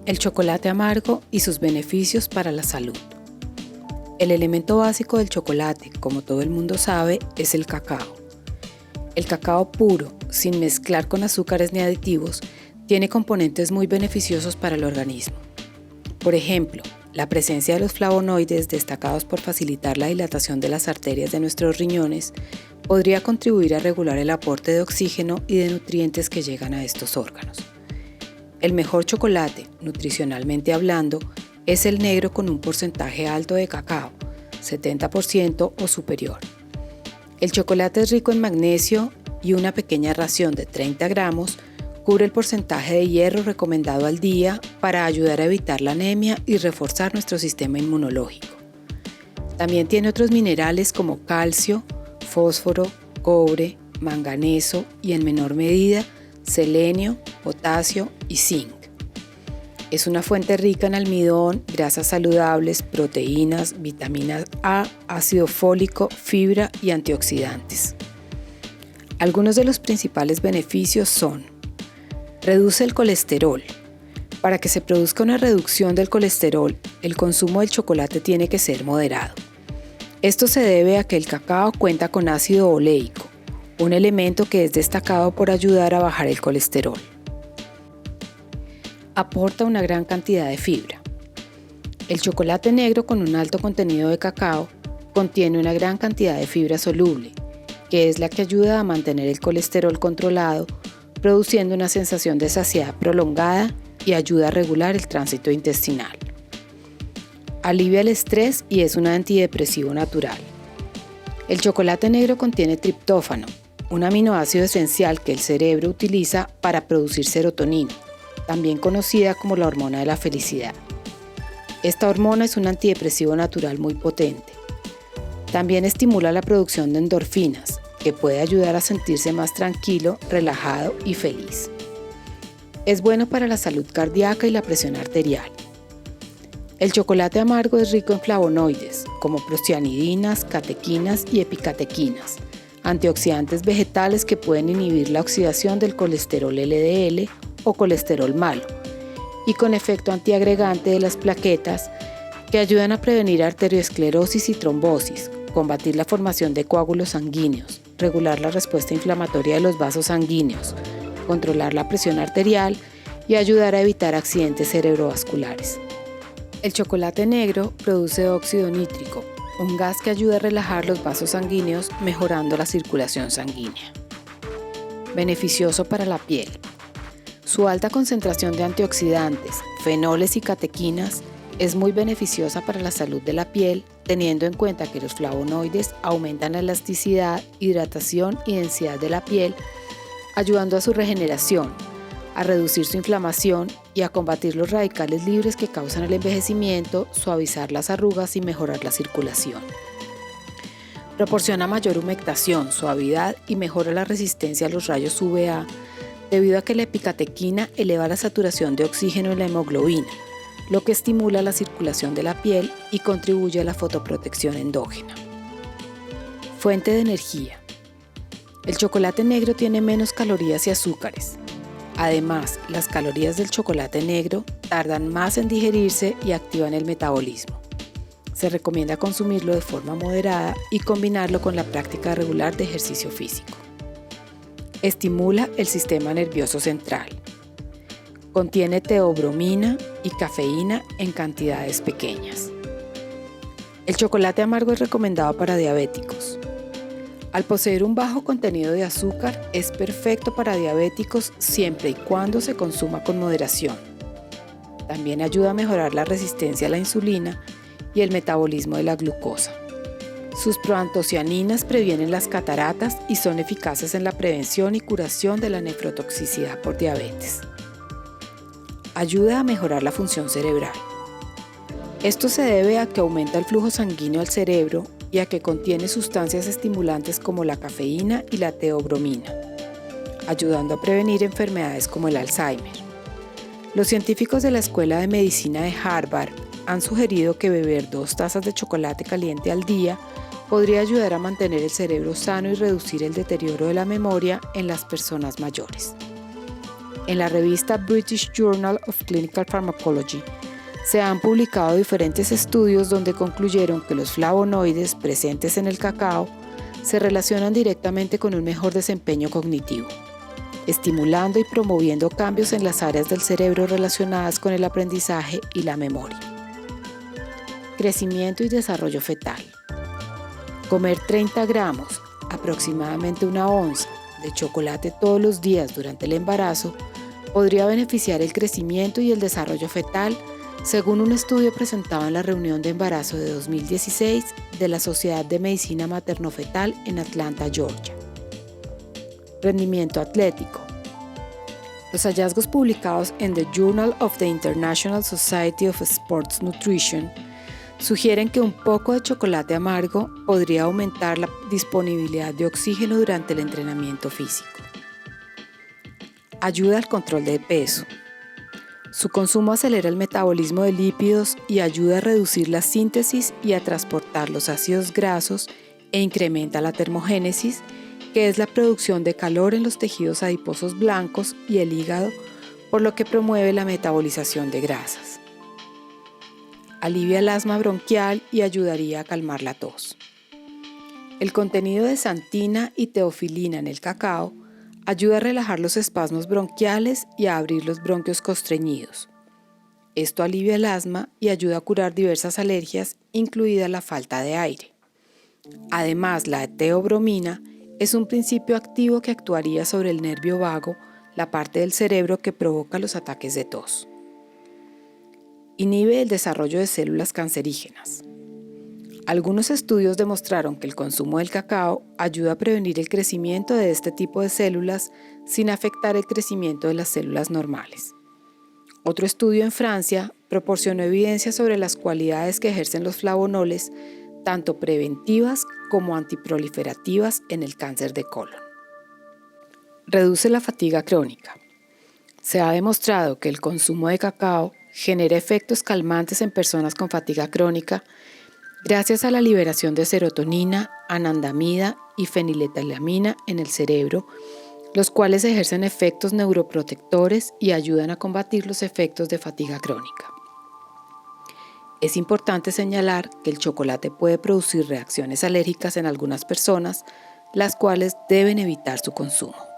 El chocolate amargo y sus beneficios para la salud. El elemento básico del chocolate, como todo el mundo sabe, es el cacao. El cacao puro, sin mezclar con azúcares ni aditivos, tiene componentes muy beneficiosos para el organismo. Por ejemplo, la presencia de los flavonoides, destacados por facilitar la dilatación de las arterias de nuestros riñones, podría contribuir a regular el aporte de oxígeno y de nutrientes que llegan a estos órganos. El mejor chocolate, nutricionalmente hablando, es el negro con un porcentaje alto de cacao, 70% o superior. El chocolate es rico en magnesio y una pequeña ración de 30 gramos cubre el porcentaje de hierro recomendado al día para ayudar a evitar la anemia y reforzar nuestro sistema inmunológico. También tiene otros minerales como calcio, fósforo, cobre, manganeso y en menor medida selenio, potasio y zinc. Es una fuente rica en almidón, grasas saludables, proteínas, vitamina A, ácido fólico, fibra y antioxidantes. Algunos de los principales beneficios son: reduce el colesterol. Para que se produzca una reducción del colesterol, el consumo del chocolate tiene que ser moderado. Esto se debe a que el cacao cuenta con ácido oleico, un elemento que es destacado por ayudar a bajar el colesterol. Aporta una gran cantidad de fibra. El chocolate negro con un alto contenido de cacao contiene una gran cantidad de fibra soluble, que es la que ayuda a mantener el colesterol controlado, produciendo una sensación de saciedad prolongada y ayuda a regular el tránsito intestinal. Alivia el estrés y es un antidepresivo natural. El chocolate negro contiene triptófano, un aminoácido esencial que el cerebro utiliza para producir serotonina, también conocida como la hormona de la felicidad. Esta hormona es un antidepresivo natural muy potente. También estimula la producción de endorfinas, que puede ayudar a sentirse más tranquilo, relajado y feliz. Es bueno para la salud cardíaca y la presión arterial. El chocolate amargo es rico en flavonoides, como procianidinas, catequinas y epicatequinas, antioxidantes vegetales que pueden inhibir la oxidación del colesterol LDL o colesterol malo, y con efecto antiagregante de las plaquetas que ayudan a prevenir arteriosclerosis y trombosis, combatir la formación de coágulos sanguíneos, regular la respuesta inflamatoria de los vasos sanguíneos, controlar la presión arterial y ayudar a evitar accidentes cerebrovasculares. El chocolate negro produce óxido nítrico, un gas que ayuda a relajar los vasos sanguíneos, mejorando la circulación sanguínea. Beneficioso para la piel. Su alta concentración de antioxidantes, fenoles y catequinas es muy beneficiosa para la salud de la piel, teniendo en cuenta que los flavonoides aumentan la elasticidad, hidratación y densidad de la piel, ayudando a su regeneración, a reducir su inflamación y a combatir los radicales libres que causan el envejecimiento, suavizar las arrugas y mejorar la circulación. Proporciona mayor humectación, suavidad y mejora la resistencia a los rayos UVA, debido a que la epicatequina eleva la saturación de oxígeno en la hemoglobina, lo que estimula la circulación de la piel y contribuye a la fotoprotección endógena. Fuente de energía. El chocolate negro tiene menos calorías y azúcares. Además, las calorías del chocolate negro tardan más en digerirse y activan el metabolismo. Se recomienda consumirlo de forma moderada y combinarlo con la práctica regular de ejercicio físico. Estimula el sistema nervioso central. Contiene teobromina y cafeína en cantidades pequeñas. El chocolate amargo es recomendado para diabéticos. Al poseer un bajo contenido de azúcar, es perfecto para diabéticos siempre y cuando se consuma con moderación. También ayuda a mejorar la resistencia a la insulina y el metabolismo de la glucosa. Sus proantocianinas previenen las cataratas y son eficaces en la prevención y curación de la nefrotoxicidad por diabetes. Ayuda a mejorar la función cerebral. Esto se debe a que aumenta el flujo sanguíneo al cerebro y a que contiene sustancias estimulantes como la cafeína y la teobromina, ayudando a prevenir enfermedades como el Alzheimer. Los científicos de la Escuela de Medicina de Harvard han sugerido que beber 2 tazas de chocolate caliente al día podría ayudar a mantener el cerebro sano y reducir el deterioro de la memoria en las personas mayores. En la revista British Journal of Clinical Pharmacology se han publicado diferentes estudios donde concluyeron que los flavonoides presentes en el cacao se relacionan directamente con un mejor desempeño cognitivo, estimulando y promoviendo cambios en las áreas del cerebro relacionadas con el aprendizaje y la memoria. Crecimiento y desarrollo fetal. Comer 30 gramos, aproximadamente una onza, de chocolate todos los días durante el embarazo podría beneficiar el crecimiento y el desarrollo fetal, según un estudio presentado en la reunión de embarazo de 2016 de la Sociedad de Medicina Materno-Fetal en Atlanta, Georgia. Rendimiento atlético. Los hallazgos publicados en The Journal of the International Society of Sports Nutrition sugieren que un poco de chocolate amargo podría aumentar la disponibilidad de oxígeno durante el entrenamiento físico. Ayuda al control de peso. Su consumo acelera el metabolismo de lípidos y ayuda a reducir la síntesis y a transportar los ácidos grasos e incrementa la termogénesis, que es la producción de calor en los tejidos adiposos blancos y el hígado, por lo que promueve la metabolización de grasas. Alivia el asma bronquial y ayudaría a calmar la tos. El contenido de xantina y teofilina en el cacao ayuda a relajar los espasmos bronquiales y a abrir los bronquios constreñidos. Esto alivia el asma y ayuda a curar diversas alergias, incluida la falta de aire. Además, la teobromina es un principio activo que actuaría sobre el nervio vago, la parte del cerebro que provoca los ataques de tos. Inhibe el desarrollo de células cancerígenas. Algunos estudios demostraron que el consumo del cacao ayuda a prevenir el crecimiento de este tipo de células sin afectar el crecimiento de las células normales. Otro estudio en Francia proporcionó evidencia sobre las cualidades que ejercen los flavonoles, tanto preventivas como antiproliferativas en el cáncer de colon. Reduce la fatiga crónica. Se ha demostrado que el consumo de cacao genera efectos calmantes en personas con fatiga crónica gracias a la liberación de serotonina, anandamida y feniletilamina en el cerebro, los cuales ejercen efectos neuroprotectores y ayudan a combatir los efectos de fatiga crónica. Es importante señalar que el chocolate puede producir reacciones alérgicas en algunas personas, las cuales deben evitar su consumo.